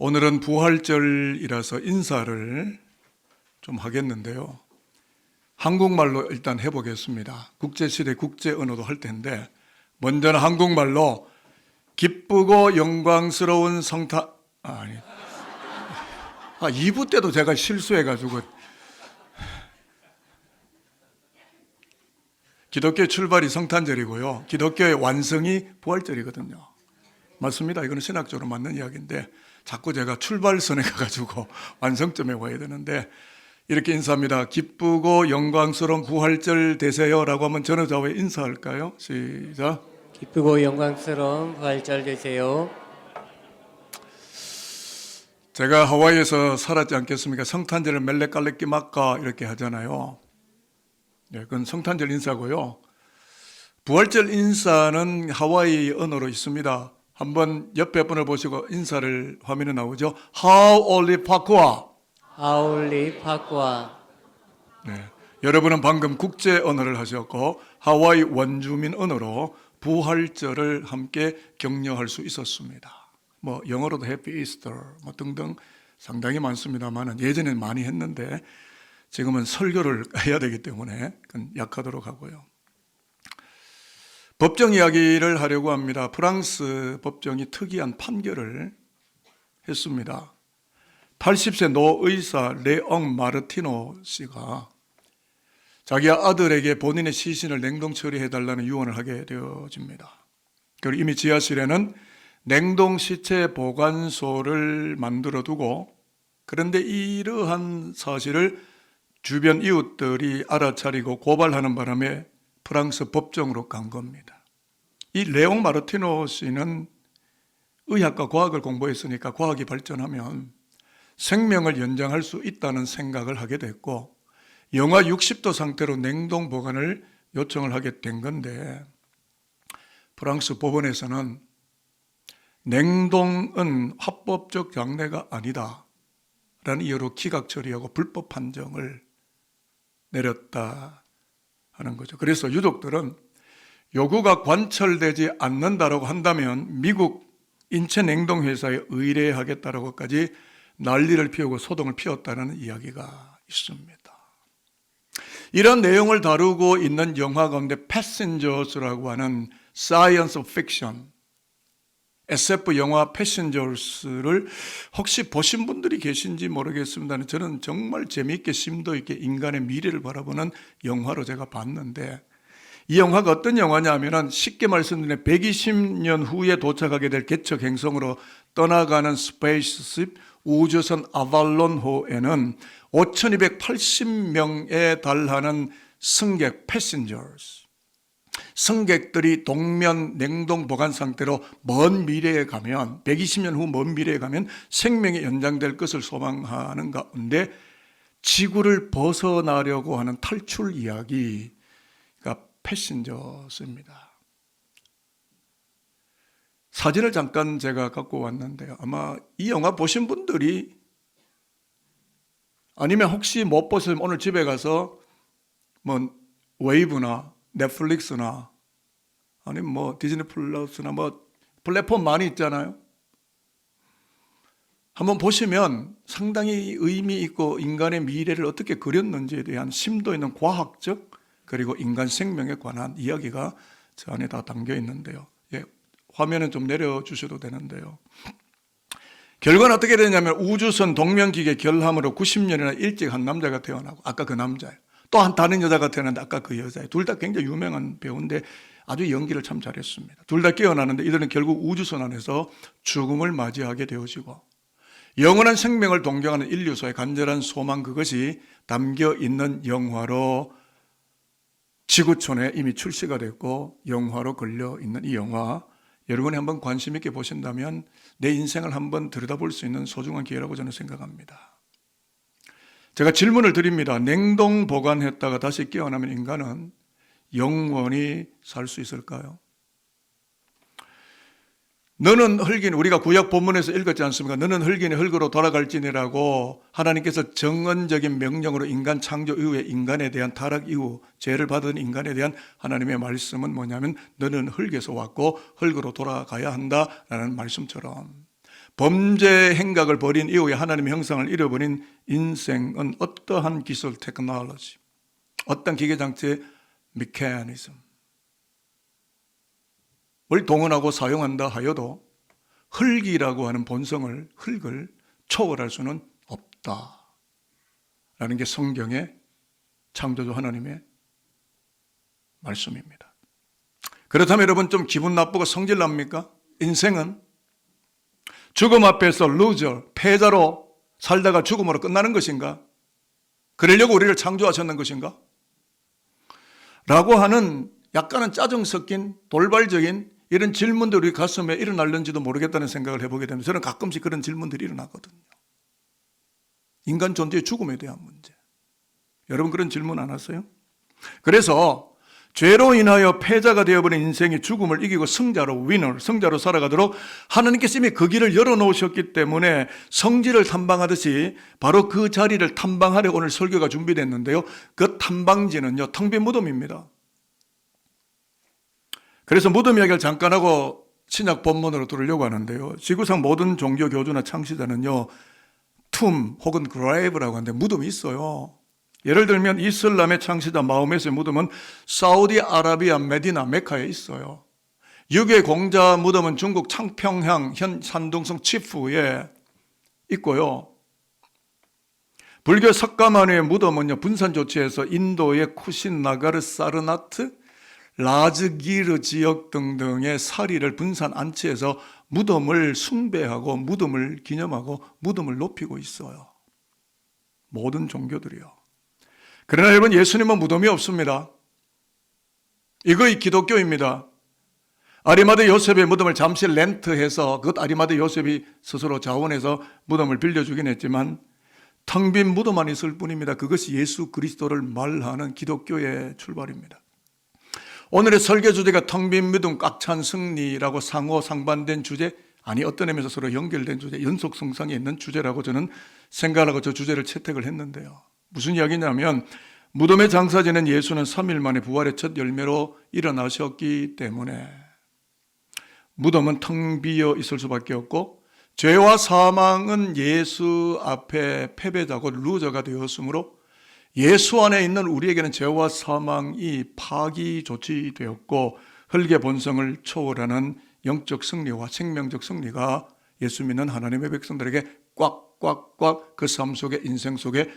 오늘은 부활절이라서 인사를 좀 하겠는데요. 한국말로 일단 해보겠습니다. 국제시대 국제 언어도 할 텐데 먼저는 한국말로 기쁘고 영광스러운 성탄 2부 때도 제가 실수해가지고 기독교의 출발이 성탄절이고요. 기독교의 완성이 부활절이거든요. 맞습니다. 이거는 신학적으로 맞는 이야기인데 자꾸 제가 출발선에 가가지고 완성점에 와야 되는데 이렇게 인사합니다. 기쁘고 영광스러운 부활절 되세요 라고 하면 저는 왜 인사할까요? 시작. 기쁘고 영광스러운 부활절 되세요. 제가 하와이에서 살았지 않겠습니까? 성탄절을 멜레깔레끼 마까 이렇게 하잖아요. 네, 그건 성탄절 인사고요. 부활절 인사는 하와이 언어로 있습니다. 한번 옆에 분을 보시고 인사를 화면에 나오죠. 하올리 파쿠아. 하올리 파쿠아. 네, 여러분은 방금 국제 언어를 하셨고 하와이 원주민 언어로 부활절을 함께 격려할 수 있었습니다. 뭐 영어로도 해피 이스터 뭐 등등 상당히 많습니다만 예전엔 많이 했는데 지금은 설교를 해야 되기 때문에 그건 약하도록 하고요. 법정 이야기를 하려고 합니다. 프랑스 법정이 특이한 판결을 했습니다. 80세 노의사 레옹 마르티노 씨가 자기 아들에게 본인의 시신을 냉동 처리해달라는 유언을 하게 되어집니다. 그리고 이미 지하실에는 냉동 시체 보관소를 만들어 두고 그런데 이러한 사실을 주변 이웃들이 알아차리고 고발하는 바람에 프랑스 법정으로 간 겁니다. 이 레옹 마르티노 씨는 의학과 과학을 공부했으니까 과학이 발전하면 생명을 연장할 수 있다는 생각을 하게 됐고 영하 60도 상태로 냉동 보관을 요청을 하게 된 건데 프랑스 법원에서는 냉동은 합법적 장례가 아니다 라는 이유로 기각 처리하고 불법 판정을 내렸다 하는 거죠. 그래서 유족들은 요구가 관철되지 않는다라고 한다면 미국 인체냉동회사에 의뢰하겠다라고까지 난리를 피우고 소동을 피웠다는 이야기가 있습니다. 이런 내용을 다루고 있는 영화 가운데 패신저스라고 하는 사이언스 픽션 SF 영화 패신저스를 혹시 보신 분들이 계신지 모르겠습니다만 저는 정말 재미있게 심도 있게 인간의 미래를 바라보는 영화로 제가 봤는데 이 영화가 어떤 영화냐면은 쉽게 말씀드리면 120년 후에 도착하게 될 개척 행성으로 떠나가는 스페이스십 우주선 아발론호에는 5,280명에 달하는 승객 패신저스 승객들이 동면 냉동 보관 상태로 먼 미래에 가면 120년 후 먼 미래에 가면 생명이 연장될 것을 소망하는 가운데 지구를 벗어나려고 하는 탈출 이야기가 패신저스입니다. 사진을 잠깐 제가 갖고 왔는데요. 아마 이 영화 보신 분들이 아니면 혹시 못 보시면 오늘 집에 가서 뭐 웨이브나 넷플릭스나 아니면 뭐 디즈니 플러스나 뭐 플랫폼 많이 있잖아요. 한번 보시면 상당히 의미 있고 인간의 미래를 어떻게 그렸는지에 대한 심도 있는 과학적 그리고 인간 생명에 관한 이야기가 저 안에 다 담겨 있는데요. 예, 화면은 좀 내려주셔도 되는데요. 결과는 어떻게 되냐면 우주선 동면기계 결함으로 90년이나 일찍 한 남자가 태어나고 아까 그 남자예요. 또 한 다른 여자가 태어났는데 아까 그 여자예요. 둘 다 굉장히 유명한 배우인데 아주 연기를 참 잘했습니다. 둘 다 깨어나는데 이들은 결국 우주선 안에서 죽음을 맞이하게 되어지고 영원한 생명을 동경하는 인류소의 간절한 소망 그것이 담겨 있는 영화로 지구촌에 이미 출시가 됐고 영화로 걸려 있는 이 영화 여러분이 한번 관심 있게 보신다면 내 인생을 한번 들여다볼 수 있는 소중한 기회라고 저는 생각합니다. 제가 질문을 드립니다. 냉동 보관했다가 다시 깨어나면 인간은 영원히 살 수 있을까요? 너는 흙이니 우리가 구약 본문에서 읽었지 않습니까? 너는 흙이니 흙으로 돌아갈지니라고 하나님께서 정언적인 명령으로 인간 창조 이후에 인간에 대한 타락 이후 죄를 받은 인간에 대한 하나님의 말씀은 뭐냐면 너는 흙에서 왔고 흙으로 돌아가야 한다라는 말씀처럼 범죄 행각을 벌인 이후에 하나님의 형상을 잃어버린 인생은 어떠한 기술, 테크놀로지, 어떤 기계장치의 메커니즘을 동원하고 사용한다 하여도 흙이라고 하는 본성을, 흙을 초월할 수는 없다라는 게 성경의 창조주 하나님의 말씀입니다. 그렇다면 여러분 좀 기분 나쁘고 성질 납니까? 인생은 죽음 앞에서 루저, 패자로 살다가 죽음으로 끝나는 것인가? 그러려고 우리를 창조하셨는 것인가? 라고 하는 약간은 짜증 섞인 돌발적인 이런 질문들이 우리 가슴에 일어날는지도 모르겠다는 생각을 해보게 되면 저는 가끔씩 그런 질문들이 일어나거든요. 인간 존재의 죽음에 대한 문제. 여러분 그런 질문 안 하세요? 그래서 죄로 인하여 패자가 되어버린 인생이 죽음을 이기고 승자로 승자로 살아가도록 하나님께서 이미 그 길을 열어놓으셨기 때문에 성지를 탐방하듯이 바로 그 자리를 탐방하려 오늘 설교가 준비됐는데요. 그 탐방지는요, 텅 빈 무덤입니다. 그래서 무덤 이야기를 잠깐 하고 신약 본문으로 들으려고 하는데요. 지구상 모든 종교 교주나 창시자는요, 툼 혹은 그레이브라고 하는데 무덤이 있어요. 예를 들면 이슬람의 창시자 마호메트의 무덤은 사우디아라비아 메디나 메카에 있어요. 유괴 공자 무덤은 중국 창평향 현 산둥성 치푸에 있고요. 불교 석가모니의 무덤은요, 분산 조치해서 인도의 쿠신, 나가르, 사르나트, 라즈기르 지역 등등의 사리를 분산 안치해서 무덤을 숭배하고 무덤을 기념하고 무덤을 높이고 있어요. 모든 종교들이요. 그러나 여러분, 예수님은 무덤이 없습니다. 이거의 기독교입니다. 아리마대 요셉의 무덤을 잠시 렌트해서 그것 아리마대 요셉이 스스로 자원해서 무덤을 빌려주긴 했지만 텅 빈 무덤만 있을 뿐입니다. 그것이 예수 그리스도를 말하는 기독교의 출발입니다. 오늘의 설교 주제가 텅 빈 무덤 꽉 찬 승리라고 상호 상반된 주제, 아니 어떤 의미에서 서로 연결된 주제, 연속성상에 있는 주제라고 저는 생각하고 저 주제를 채택을 했는데요. 무슨 이야기냐면 무덤에 장사 지낸 예수는 3일 만에 부활의 첫 열매로 일어나셨기 때문에 무덤은 텅 비어 있을 수밖에 없고 죄와 사망은 예수 앞에 패배자고 루저가 되었으므로 예수 안에 있는 우리에게는 죄와 사망이 파기 조치되었고 흙의 본성을 초월하는 영적 승리와 생명적 승리가 예수 믿는 하나님의 백성들에게 꽉꽉꽉 그 삶 속에 인생 속에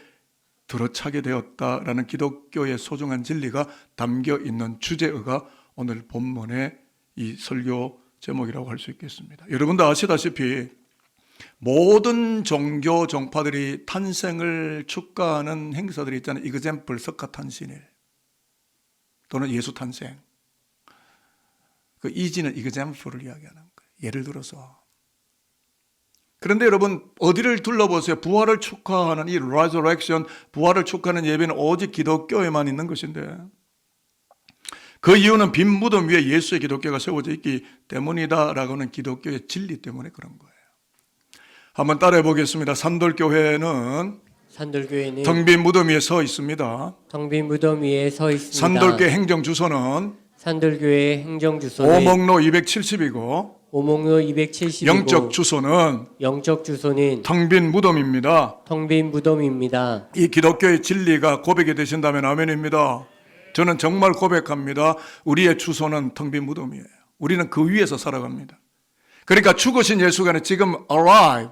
들어차게 되었다라는 기독교의 소중한 진리가 담겨 있는 주제어가 오늘 본문의 이 설교 제목이라고 할 수 있겠습니다. 여러분도 아시다시피 모든 종교 종파들이 탄생을 축가하는 행사들이 있잖아요. 이그젬플 석가탄신일 또는 예수 탄생. 그 이지는 이그젬플을 이야기하는 거예요. 예를 들어서. 그런데 여러분 어디를 둘러보세요. 부활을 축하하는 이 resurrection, 부활을 축하하는 예배는 오직 기독교에만 있는 것인데 그 이유는 빈 무덤 위에 예수의 기독교가 세워져 있기 때문이다라고 하는 기독교의 진리 때문에 그런 거예요. 한번 따라해 보겠습니다. 산돌교회는 텅 빈 무덤 위에 서 있습니다. 텅 빈 무덤 위에 서 있습니다. 산돌교회 행정주소는 산돌교회 행정주소는 오목로 270이고 오목로 270이고 영적 주소는 텅 빈 무덤입니다. 텅 빈 무덤입니다. 이 기독교의 진리가 고백이 되신다면 아멘입니다. 저는 정말 고백합니다. 우리의 주소는 텅 빈 무덤이에요. 우리는 그 위에서 살아갑니다. 그러니까 죽으신 예수가 지금 alive,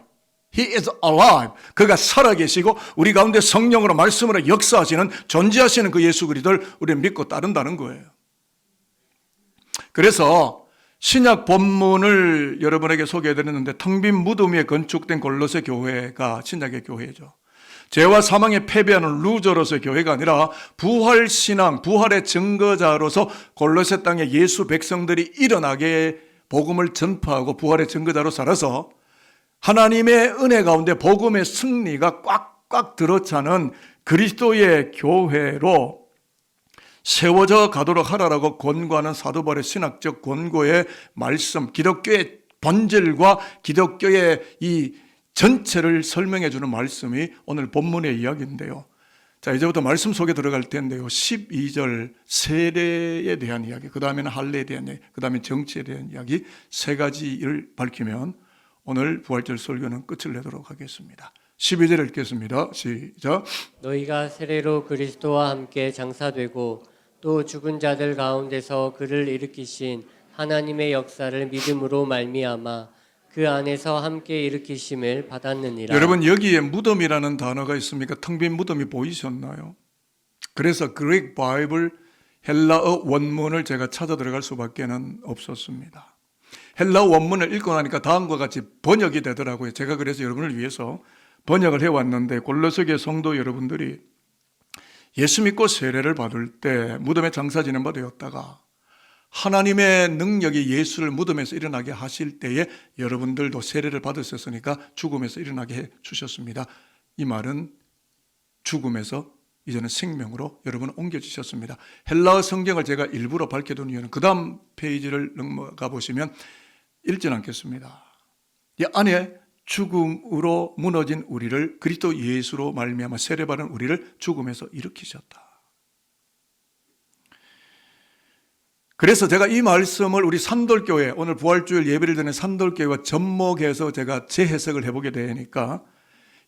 He is alive. 그가 살아계시고 우리 가운데 성령으로 말씀으로 역사하시는 존재하시는 그 예수 그리스도를 우리는 믿고 따른다는 거예요. 그래서 신약 본문을 여러분에게 소개해드렸는데 텅 빈 무덤 위에 건축된 골로새 교회가 신약의 교회죠. 죄와 사망에 패배하는 루저로서의 교회가 아니라 부활신앙, 부활의 증거자로서 골로새 땅에 예수 백성들이 일어나게 복음을 전파하고 부활의 증거자로 살아서 하나님의 은혜 가운데 복음의 승리가 꽉꽉 들어차는 그리스도의 교회로 세워져 가도록 하라라고 권고하는 사도 바울의 신학적 권고의 말씀, 기독교의 본질과 기독교의 이 전체를 설명해 주는 말씀이 오늘 본문의 이야기인데요. 자, 이제부터 말씀 속에 들어갈 텐데요. 12절 세례에 대한 이야기, 그 다음에는 할례에 대한 이야기, 그 다음에 정치에 대한 이야기 세 가지를 밝히면 오늘 부활절 설교는 끝을 내도록 하겠습니다. 12절 읽겠습니다. 시작. 너희가 세례로 그리스도와 함께 장사되고 또 죽은 자들 가운데서 그를 일으키신 하나님의 역사를 믿음으로 말미암아 그 안에서 함께 일으키심을 받았느니라. 여러분 여기에 무덤이라는 단어가 있습니까? 텅 빈 무덤이 보이셨나요? 그래서 그릭 바이블 헬라어 원문을 제가 찾아 들어갈 수밖에는 없었습니다. 헬라어 원문을 읽고 나니까 다음과 같이 번역이 되더라고요. 제가 그래서 여러분을 위해서 번역을 해왔는데, 골로새교회 성도 여러분들이 예수 믿고 세례를 받을 때 무덤에 장사 지낸 바 되었다가 하나님의 능력이 예수를 무덤에서 일어나게 하실 때에 여러분들도 세례를 받으셨으니까 죽음에서 일어나게 해 주셨습니다. 이 말은 죽음에서 이제는 생명으로 여러분 옮겨지셨습니다. 헬라어 성경을 제가 일부러 밝혀둔 이유는 그 다음 페이지를 넘어가 보시면 읽진 않겠습니다. 이 안에 죽음으로 무너진 우리를 그리스도 예수로 말미암아 세례받은 우리를 죽음에서 일으키셨다. 그래서 제가 이 말씀을 우리 산돌교회, 오늘 부활주일 예배를 드리는 산돌교회와 접목해서 제가 재해석을 해보게 되니까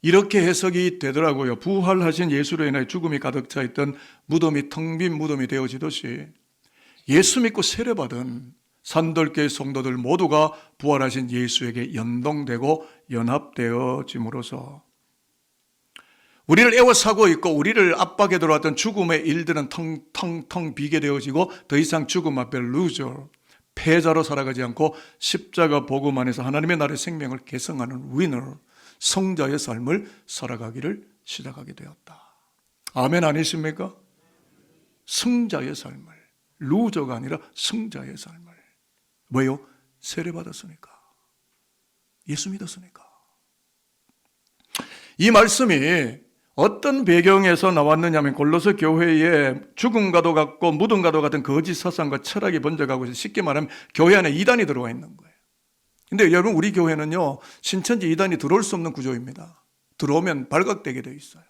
이렇게 해석이 되더라고요. 부활하신 예수로 인하여 죽음이 가득 차 있던 무덤이 텅 빈 무덤이 되어지듯이 예수 믿고 세례받은 산돌교회 성도들 모두가 부활하신 예수에게 연동되고 연합되어짐으로써 우리를 애워싸고 있고 우리를 압박해 들어왔던 죽음의 일들은 텅텅텅 비게 되어지고 더 이상 죽음 앞에 루저, 패자로 살아가지 않고 십자가 복음 안에서 하나님의 나라의 생명을 계승하는 위너, 성자의 삶을 살아가기를 시작하게 되었다. 아멘 아니십니까? 승자의 삶을, 루저가 아니라 승자의 삶을. 왜요? 세례받았으니까. 예수 믿었으니까. 이 말씀이 어떤 배경에서 나왔느냐면 골로새 교회에 죽음과도 같고 무덤과도 같은 거짓 사상과 철학이 번져가고 있어요. 쉽게 말하면 교회 안에 이단이 들어와 있는 거예요. 근데 여러분 우리 교회는요, 신천지 이단이 들어올 수 없는 구조입니다. 들어오면 발각되게 되어 있어요.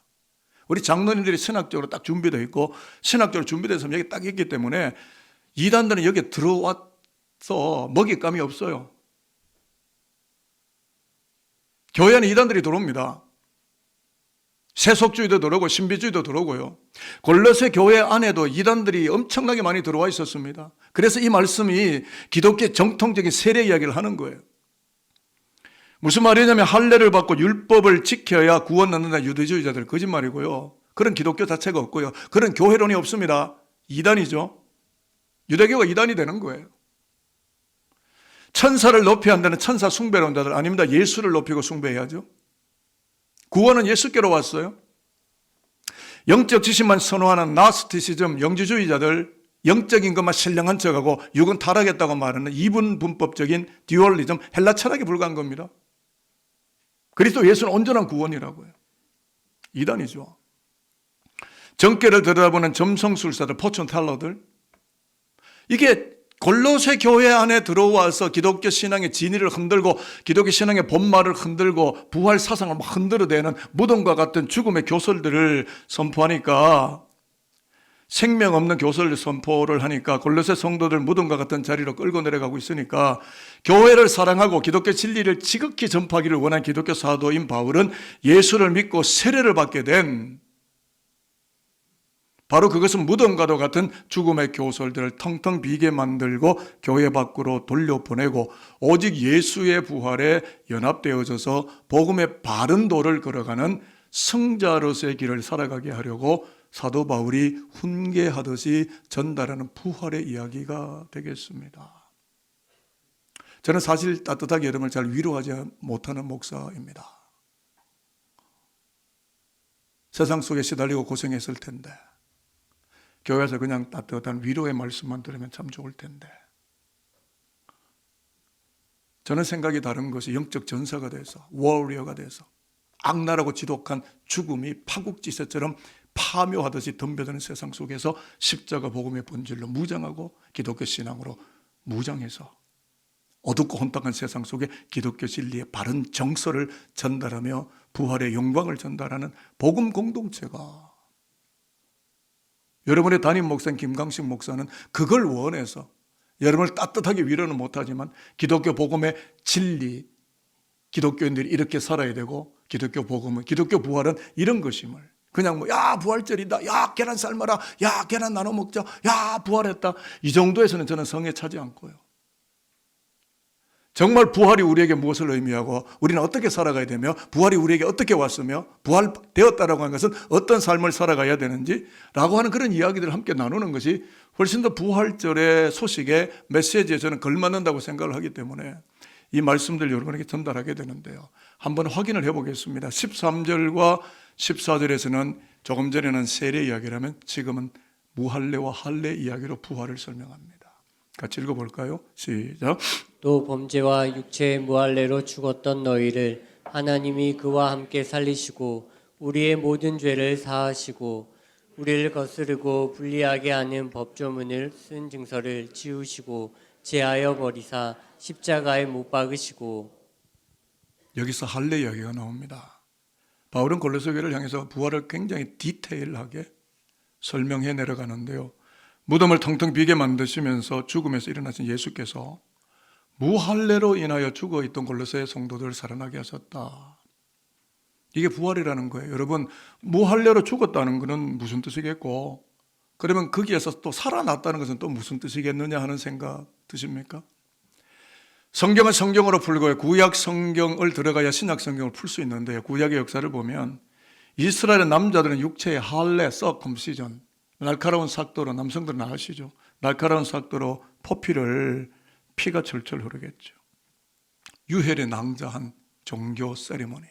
우리 장로님들이 신학적으로 딱 준비되어 있고 신학적으로 준비돼서 여기 딱 있기 때문에 이단들은 여기에 들어와서 먹잇감이 없어요. 교회 안에 이단들이 들어옵니다. 세속주의도 들어오고 신비주의도 들어오고요. 골로새 교회 안에도 이단들이 엄청나게 많이 들어와 있었습니다. 그래서 이 말씀이 기독교의 정통적인 세례 이야기를 하는 거예요. 무슨 말이냐면 할례를 받고 율법을 지켜야 구원 얻는다 유대주의자들 거짓말이고요. 그런 기독교 자체가 없고요. 그런 교회론이 없습니다. 이단이죠. 유대교가 이단이 되는 거예요. 천사를 높여야 한다는 천사 숭배론자들 아닙니다. 예수를 높이고 숭배해야죠. 구원은 예수께로 왔어요. 영적 지식만 선호하는 나스티시즘 영지주의자들, 영적인 것만 신령한 척하고 육은 타락했다고 말하는 이분 분법적인 듀얼리즘, 헬라 철학에 불과한 겁니다. 그리스도 예수는 온전한 구원이라고요. 이단이죠. 정계를 들여다보는 점성술사들, 포춘텔러들, 이게 골로새 교회 안에 들어와서 기독교 신앙의 진위를 흔들고 기독교 신앙의 본말을 흔들고 부활 사상을 막 흔들어대는 무덤과 같은 죽음의 교설들을 선포하니까, 생명 없는 교설 선포를 하니까 골로새 성도들 무덤과 같은 자리로 끌고 내려가고 있으니까 교회를 사랑하고 기독교 진리를 지극히 전파하기를 원한 기독교 사도인 바울은 예수를 믿고 세례를 받게 된, 바로 그것은 무덤과도 같은 죽음의 교설들을 텅텅 비게 만들고 교회 밖으로 돌려보내고 오직 예수의 부활에 연합되어져서 복음의 바른 도를 걸어가는 승자로서의 길을 살아가게 하려고 사도 바울이 훈계하듯이 전달하는 부활의 이야기가 되겠습니다. 저는 사실 따뜻하게 여러분을 잘 위로하지 못하는 목사입니다. 세상 속에 시달리고 고생했을 텐데 교회에서 그냥 따뜻한 위로의 말씀만 들으면 참 좋을 텐데, 저는 생각이 다른 것이 영적 전사가 돼서 워리어가 돼서 악랄하고 지독한 죽음이 파국지세처럼 파묘하듯이 덤벼드는 세상 속에서 십자가 복음의 본질로 무장하고 기독교 신앙으로 무장해서 어둡고 혼탁한 세상 속에 기독교 진리의 바른 정서를 전달하며 부활의 영광을 전달하는 복음 공동체가, 여러분의 담임 목사인 김강식 목사는 그걸 원해서 여러분을 따뜻하게 위로는 못하지만 기독교 복음의 진리, 기독교인들이 이렇게 살아야 되고 기독교 복음은, 기독교 부활은 이런 것임을, 그냥 뭐 야 부활절이다, 야 계란 삶아라, 야 계란 나눠 먹자, 야 부활했다, 이 정도에서는 저는 성에 차지 않고요. 정말 부활이 우리에게 무엇을 의미하고 우리는 어떻게 살아가야 되며 부활이 우리에게 어떻게 왔으며 부활되었다라고 하는 것은 어떤 삶을 살아가야 되는지 라고 하는 그런 이야기들을 함께 나누는 것이 훨씬 더 부활절의 소식의 메시지에 저는 걸맞는다고 생각을 하기 때문에 이 말씀들 여러분에게 전달하게 되는데요. 한번 확인을 해보겠습니다. 13절과 14절에서는 조금 전에는 세례 이야기를 하면 지금은 무할례와 할례 이야기로 부활을 설명합니다. 같이 읽어볼까요? 시작. 또 범죄와 육체의 무할례로 죽었던 너희를 하나님이 그와 함께 살리시고 우리의 모든 죄를 사하시고 우리를 거스르고 불리하게 하는 법조문을 쓴 증서를 지우시고 제하여 버리사 십자가에 못 박으시고. 여기서 할례 이야기가 나옵니다. 바울은 골로새 교회를 향해서 부활을 굉장히 디테일하게 설명해 내려가는데요. 무덤을 텅텅 비게 만드시면서 죽음에서 일어나신 예수께서 무할례로 인하여 죽어있던 골로새 성도들을 살아나게 하셨다. 이게 부활이라는 거예요. 여러분, 무할례로 죽었다는 것은 무슨 뜻이겠고, 그러면 거기에서 또 살아났다는 것은 또 무슨 뜻이겠느냐 하는 생각 드십니까? 성경은 성경으로 풀고 구약 성경을 들어가야 신약 성경을 풀 수 있는데, 구약의 역사를 보면 이스라엘의 남자들은 육체의 할례, 서컴시전, 날카로운 삭도로, 남성들은 아시죠? 날카로운 삭도로 피가 철철 흐르겠죠. 유혈에 낭자한 종교 세리머니.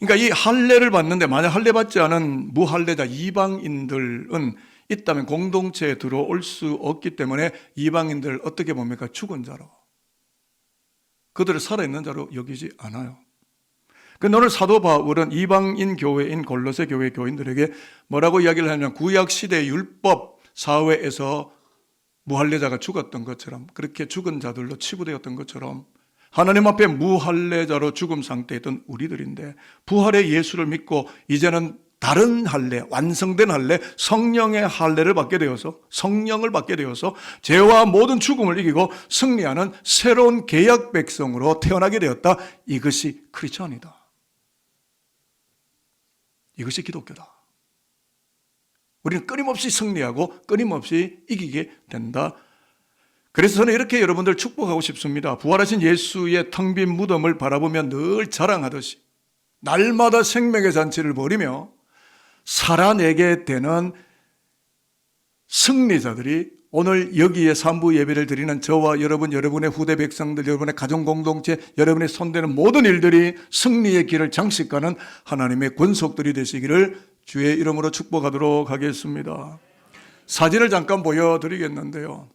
그러니까 이 할례를 받는데 만약 할례 받지 않은 무할례자 이방인들은 있다면 공동체에 들어올 수 없기 때문에 이방인들을 어떻게 봅니까? 죽은 자로. 그들을 살아있는 자로 여기지 않아요. 그런데 오늘 사도 바울은 이방인 교회인 골로새 교회 교인들에게 뭐라고 이야기를 하냐면 구약 시대의 율법 사회에서 무할례자가 죽었던 것처럼, 그렇게 죽은 자들로 치부되었던 것처럼 하나님 앞에 무할례자로 죽음 상태에 있던 우리들인데 부활의 예수를 믿고 이제는 다른 할례, 완성된 할례, 성령의 할례를 받게 되어서, 성령을 받게 되어서 죄와 모든 죽음을 이기고 승리하는 새로운 계약 백성으로 태어나게 되었다. 이것이 크리스천이다. 이것이 기독교다. 우리는 끊임없이 승리하고 끊임없이 이기게 된다. 그래서 저는 이렇게 여러분들 축복하고 싶습니다. 부활하신 예수의 텅 빈 무덤을 바라보며 늘 자랑하듯이 날마다 생명의 잔치를 벌이며 살아내게 되는 승리자들이 오늘 여기에 산부 예배를 드리는 저와 여러분, 여러분의 후대 백성들, 여러분의 가정 공동체, 여러분의 손대는 모든 일들이 승리의 길을 장식하는 하나님의 권속들이 되시기를 주의 이름으로 축복하도록 하겠습니다. 사진을 잠깐 보여드리겠는데요.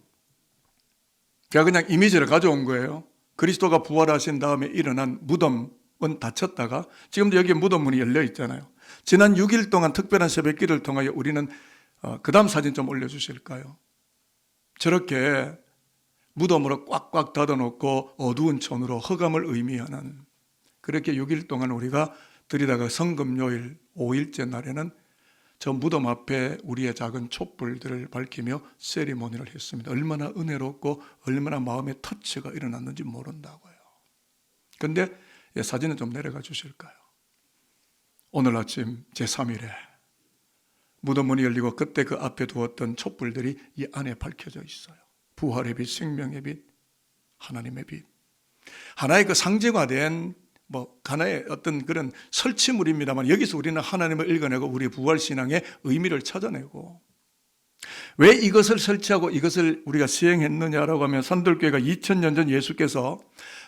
제가 그냥 이미지를 가져온 거예요. 그리스도가 부활하신 다음에 일어난 무덤은 닫혔다가 지금도 여기 무덤문이 열려 있잖아요. 지난 6일 동안 특별한 새벽기를 통하여 우리는 그 다음 사진 좀 올려주실까요? 저렇게 무덤으로 꽉꽉 닫아놓고 어두운 촌으로 허감을 의미하는, 그렇게 6일 동안 우리가 들이다가 성금요일 5일째 날에는 저 무덤 앞에 우리의 작은 촛불들을 밝히며 세리머니를 했습니다. 얼마나 은혜롭고 얼마나 마음의 터치가 일어났는지 모른다고요. 그런데 사진을 좀 내려가 주실까요? 오늘 아침 제3일에 무덤문이 열리고 그때 그 앞에 두었던 촛불들이 이 안에 밝혀져 있어요. 부활의 빛, 생명의 빛, 하나님의 빛. 하나의 그 상징화된 하나의 어떤 그런 설치물입니다만 여기서 우리는 하나님을 읽어내고 우리 부활신앙의 의미를 찾아내고, 왜 이것을 설치하고 이것을 우리가 시행했느냐라고 하면 산돌교회가 2000년 전 예수께서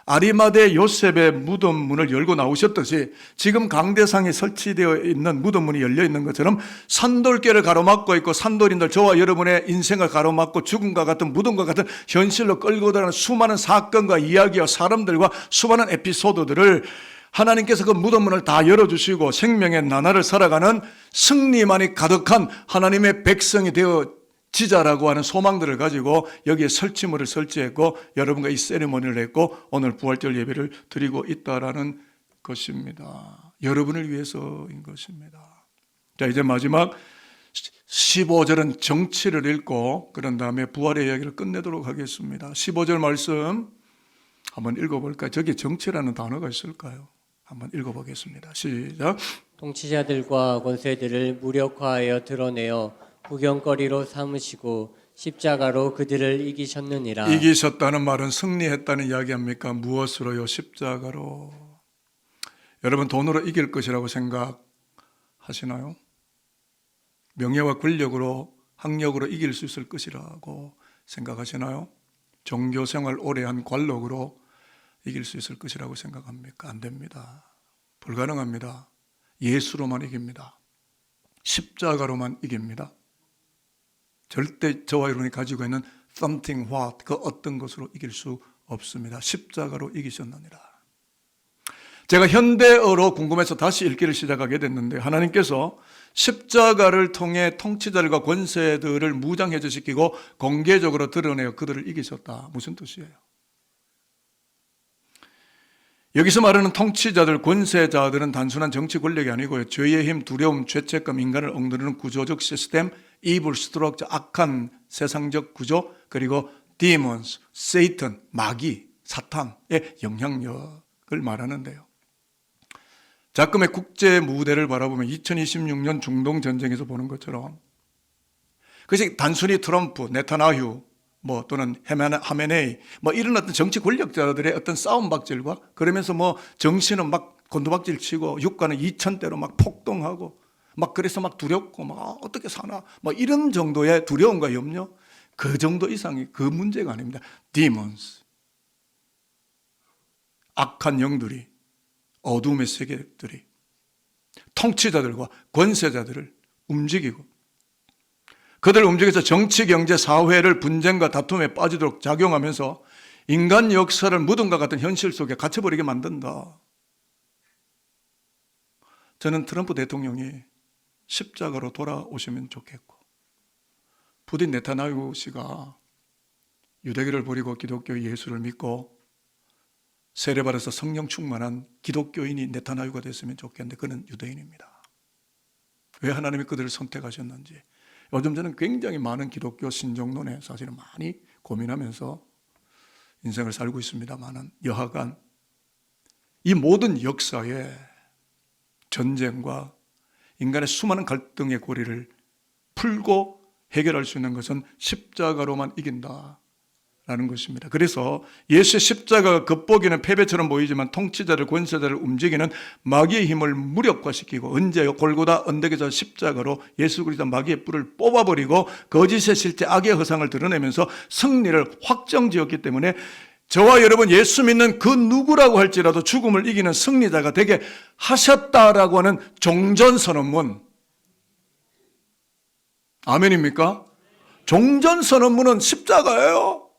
아리마대 요셉의 무덤문을 열고 나오셨듯이 지금 강대상에 설치되어 있는 무덤문이 열려 있는 것처럼 산돌교회를 가로막고 있고 산돌인들, 저와 여러분의 인생을 가로막고 죽음과 같은 무덤과 같은 현실로 끌고 들어가는 수많은 사건과 이야기와 사람들과 수많은 에피소드들을 하나님께서 그 무덤문을 다 열어주시고 생명의 나날을 살아가는 승리만이 가득한 하나님의 백성이 되어 지자라고 하는 소망들을 가지고 여기에 설치물을 설치했고 여러분과 이 세리머니를 했고 오늘 부활절 예배를 드리고 있다라는 것입니다. 여러분을 위해서인 것입니다. 자, 이제 마지막 15절은 정치를 읽고 그런 다음에 부활의 이야기를 끝내도록 하겠습니다. 15절 말씀 한번 읽어볼까요? 저기 정치라는 단어가 있을까요? 한번 읽어보겠습니다. 시작. 통치자들과 권세들을 무력화하여 드러내어 구경거리로 삼으시고 십자가로 그들을 이기셨느니라. 이기셨다는 말은 승리했다는 이야기합니까? 무엇으로요? 십자가로. 여러분, 돈으로 이길 것이라고 생각하시나요? 명예와 권력으로, 학력으로 이길 수 있을 것이라고 생각하시나요? 종교생활 오래 한 관록으로 이길 수 있을 것이라고 생각합니까? 안 됩니다. 불가능합니다. 예수로만 이깁니다. 십자가로만 이깁니다. 절대 저와 여러분이 가지고 있는 something what, 그 어떤 것으로 이길 수 없습니다. 십자가로 이기셨느니라. 제가 현대어로 궁금해서 다시 읽기를 시작하게 됐는데, 하나님께서 십자가를 통해 통치자들과 권세들을 무장해제시키고 공개적으로 드러내어 그들을 이기셨다. 무슨 뜻이에요? 여기서 말하는 통치자들, 권세자들은 단순한 정치 권력이 아니고요, 죄의 힘, 두려움, 죄책감, 인간을 억누르는 구조적 시스템, evil structure, 악한 세상적 구조, 그리고 demons, Satan, 마귀, 사탄의 영향력을 말하는데요. 자금의 국제 무대를 바라보면 2026년 중동 전쟁에서 보는 것처럼 그것이 단순히 트럼프, 네타냐후, 또는 하메네이, 이런 어떤 정치 권력자들의 어떤 싸움박질과, 그러면서 정신은 막 곤두박질 치고 유가는 2000대로 막 폭동하고 그래서 막 두렵고 어떻게 사나 이런 정도의 두려움과 염려, 그 정도 이상이 그 문제가 아닙니다. Demons, 악한 영들이, 어둠의 세계들이 통치자들과 권세자들을 움직이고 그들을 움직여서 정치, 경제, 사회를 분쟁과 다툼에 빠지도록 작용하면서 인간 역사를 무덤과 같은 현실 속에 갇혀버리게 만든다. 저는 트럼프 대통령이 십자가로 돌아오시면 좋겠고, 부디 네타냐후 씨가 유대교를 버리고 기독교 예수를 믿고 세례받아서 성령 충만한 기독교인이 네타냐후가 됐으면 좋겠는데 그는 유대인입니다. 왜 하나님이 그들을 선택하셨는지 요즘 저는 굉장히 많은 기독교 신종론에 사실은 많이 고민하면서 인생을 살고 있습니다만은, 여하간 이 모든 역사에 전쟁과 인간의 수많은 갈등의 고리를 풀고 해결할 수 있는 것은 십자가로만 이긴다라는 것입니다. 그래서 예수의 십자가가 겉보기는 패배처럼 보이지만 통치자들, 권세자를 움직이는 마귀의 힘을 무력화시키고, 언제요? 골고다 언덕에서 십자가로 예수 그리스도 마귀의 뿔을 뽑아버리고 거짓의 실제, 악의 허상을 드러내면서 승리를 확정지었기 때문에 저와 여러분 예수 믿는 그 누구라고 할지라도 죽음을 이기는 승리자가 되게 하셨다라고 하는 종전선언문. 아멘입니까? 종전선언문은 십자가예요.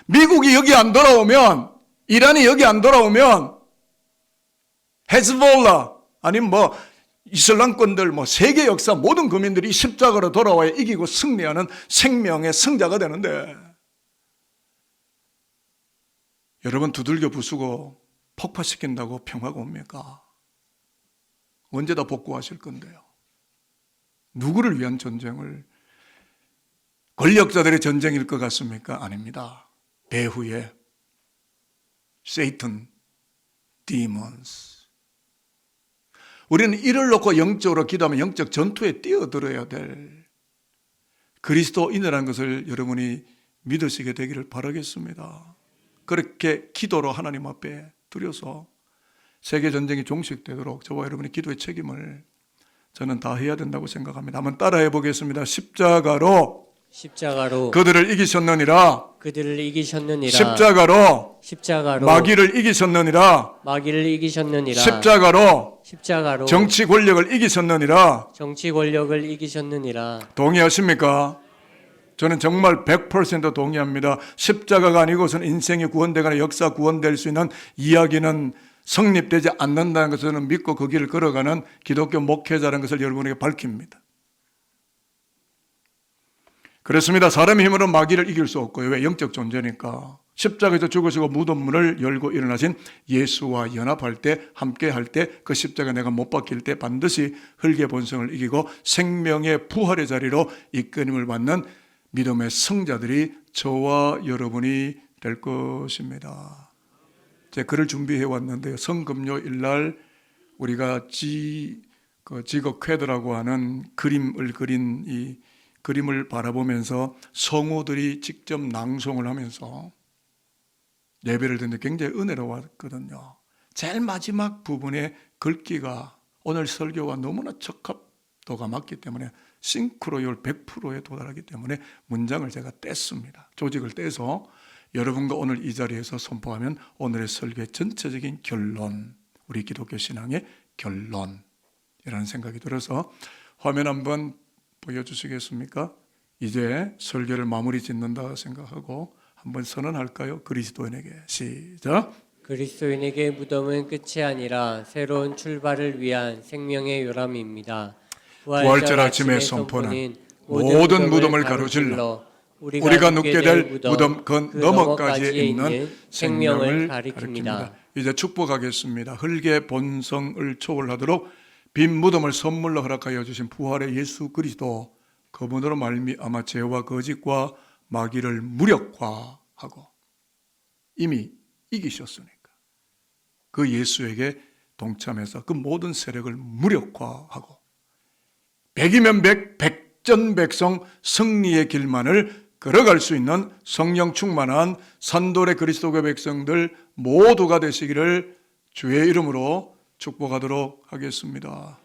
미국이 여기 안 돌아오면, 이란이 여기 안 돌아오면, 헤즈볼라 아니면 이슬람권들, 세계 역사 모든 국민들이 십자가로 돌아와야 이기고 승리하는 생명의 승자가 되는데, 여러분 두들겨 부수고 폭파시킨다고 평화가 옵니까? 언제 다 복구하실 건데요? 누구를 위한 전쟁을? 권력자들의 전쟁일 것 같습니까? 아닙니다. 배후에 Satan, demons. 우리는 이를 놓고 영적으로 기도하면 영적 전투에 뛰어들어야 될 그리스도인이라는 것을 여러분이 믿으시게 되기를 바라겠습니다. 그렇게 기도로 하나님 앞에 드려서 세계전쟁이 종식되도록 저와 여러분의 기도의 책임을 저는 다 해야 된다고 생각합니다. 한번 따라해 보겠습니다. 십자가로 그들을 이기셨느니라. 십자가로 마귀를 이기셨느니라. 십자가로 정치 권력을 이기셨느니라. 동의하십니까? 저는 정말 100% 동의합니다. 십자가가 아니고서는 인생이 구원되거나 역사 구원될 수 있는 이야기는 성립되지 않는다는 것을 저는 믿고 그 길을 걸어가는 기독교 목회자라는 것을 여러분에게 밝힙니다. 그렇습니다. 사람의 힘으로 마귀를 이길 수 없고요. 왜? 영적 존재니까. 십자가에서 죽으시고 무덤문을 열고 일어나신 예수와 연합할 때, 함께 할 때, 그 십자가 내가 못 박힐 때 반드시 흙의 본성을 이기고 생명의 부활의 자리로 이끌림을 받는 믿음의 성자들이 저와 여러분이 될 것입니다. 제가 글을 준비해 왔는데요. 성금요일 날 우리가 지거 퀘드라고 하는 그림을 그린 이 그림을 바라보면서 성우들이 직접 낭송을 하면서 예배를 드는데 굉장히 은혜로웠거든요. 제일 마지막 부분의 글귀가 오늘 설교와 너무나 적합도가 맞기 때문에 싱크로율 100%에 도달하기 때문에 문장을 제가 뗐습니다. 조직을 떼서 여러분과 오늘 이 자리에서 선포하면 오늘의 설교의 전체적인 결론, 우리 기독교 신앙의 결론이라는 생각이 들어서 화면 한번 보여주시겠습니까? 이제 설교를 마무리 짓는다 생각하고 한번 선언할까요? 그리스도인에게 시작. 그리스도인에게 무덤은 끝이 아니라 새로운 출발을 위한 생명의 요람입니다. 부활절 아침의 선포는 모든 무덤을 가로질러 우리가 눕게 될 무덤 그 너머까지에 있는 생명을 가리킵니다. 이제 축복하겠습니다. 흙의 본성을 초월하도록 빈 무덤을 선물로 허락하여 주신 부활의 예수 그리스도, 그분으로 말미암아 죄와 거짓과 마귀를 무력화하고 이미 이기셨으니까 그 예수에게 동참해서 그 모든 세력을 무력화하고 백이면 백전백성 승리의 길만을 걸어갈 수 있는 성령 충만한 산돌의 그리스도교 백성들 모두가 되시기를 주의 이름으로 축복하도록 하겠습니다.